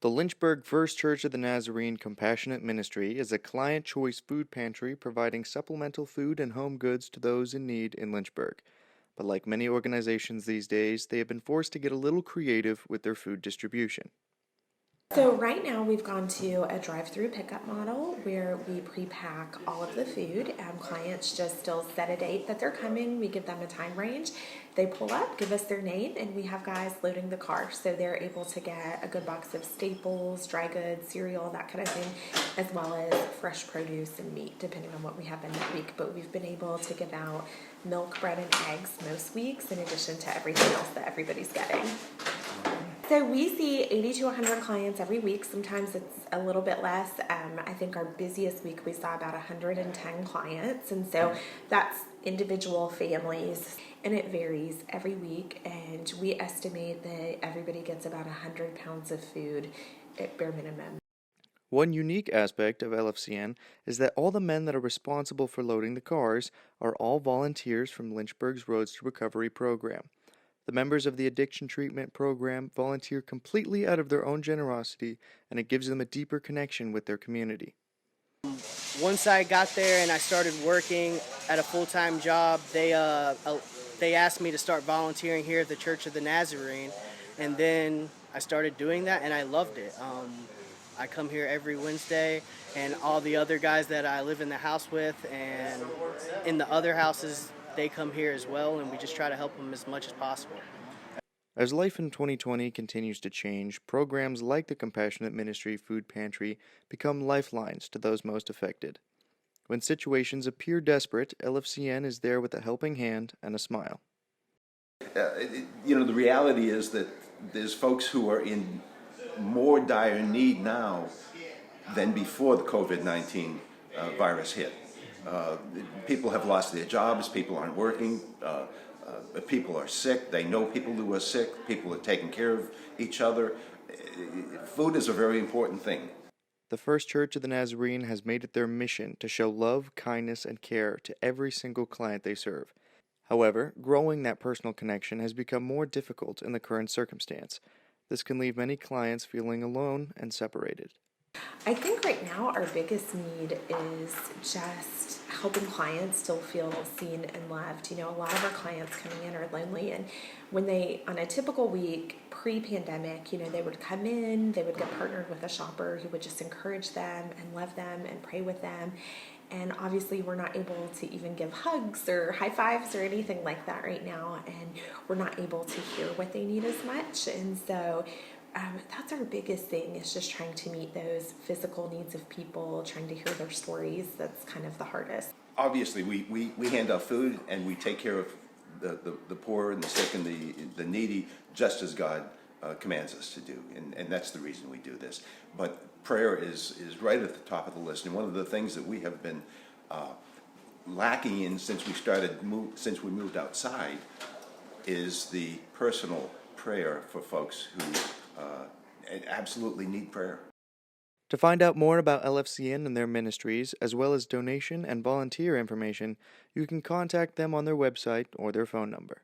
The Lynchburg First Church of the Nazarene Compassionate Ministry is a client choice food pantry providing supplemental food and home goods to those in need in Lynchburg. But like many organizations these days, they have been forced to get a little creative with their food distribution. So right now we've gone to a drive-through pickup model where we pre-pack all of the food. Clients just still set a date that they're coming. We give them a time range. They pull up, give us their name, and we have guys loading the car. So they're able to get a good box of staples, dry goods, cereal, that kind of thing, as well as fresh produce and meat, depending on what we have in that week. But we've been able to give out milk, bread, and eggs most weeks, in addition to everything else that everybody's getting. So we see 80 to 100 clients every week. Sometimes it's a little bit less. I think our busiest week we saw about 110 clients. And so that's individual families, and it varies every week. And we estimate that everybody gets about 100 pounds of food at bare minimum. One unique aspect of LFCN is that all the men that are responsible for loading the cars are all volunteers from Lynchburg's Roads to Recovery program. The members of the addiction treatment program volunteer completely out of their own generosity, and it gives them a deeper connection with their community. Once I got there and I started working at a full-time job, they asked me to start volunteering here at the Church of the Nazarene, and then I started doing that, and I loved it. I come here every Wednesday, and all the other guys that I live in the house with and in the other houses, they come here as well, and we just try to help them as much as possible. As life in 2020 continues to change, programs like the Compassionate Ministry Food Pantry become lifelines to those most affected. When situations appear desperate, LFCN is there with a helping hand and a smile. The reality is that there's folks who are in more dire need now than before the COVID-19 virus hit. People have lost their jobs, people aren't working, people are sick, they know people who are sick, people are taking care of each other. Food is a very important thing. The First Church of the Nazarene has made it their mission to show love, kindness, and care to every single client they serve. However, growing that personal connection has become more difficult in the current circumstance. This can leave many clients feeling alone and separated. I think right now our biggest need is just helping clients still feel seen and loved. A lot of our clients coming in are lonely, and when they, on a typical week pre-pandemic, they would come in, they would get partnered with a shopper who would just encourage them and love them and pray with them. And obviously we're not able to even give hugs or high fives or anything like that right now, and we're not able to hear what they need as much. And so that's our biggest thing, is just trying to meet those physical needs of people, trying to hear their stories. That's kind of the hardest. Obviously, we hand out food and we take care of the poor and the sick and the needy, just as God commands us to do, and that's the reason we do this. But prayer is right at the top of the list, and one of the things that we have been lacking in since we moved outside is the personal prayer for folks who absolutely need prayer. To find out more about LFCN and their ministries, as well as donation and volunteer information, you can contact them on their website or their phone number.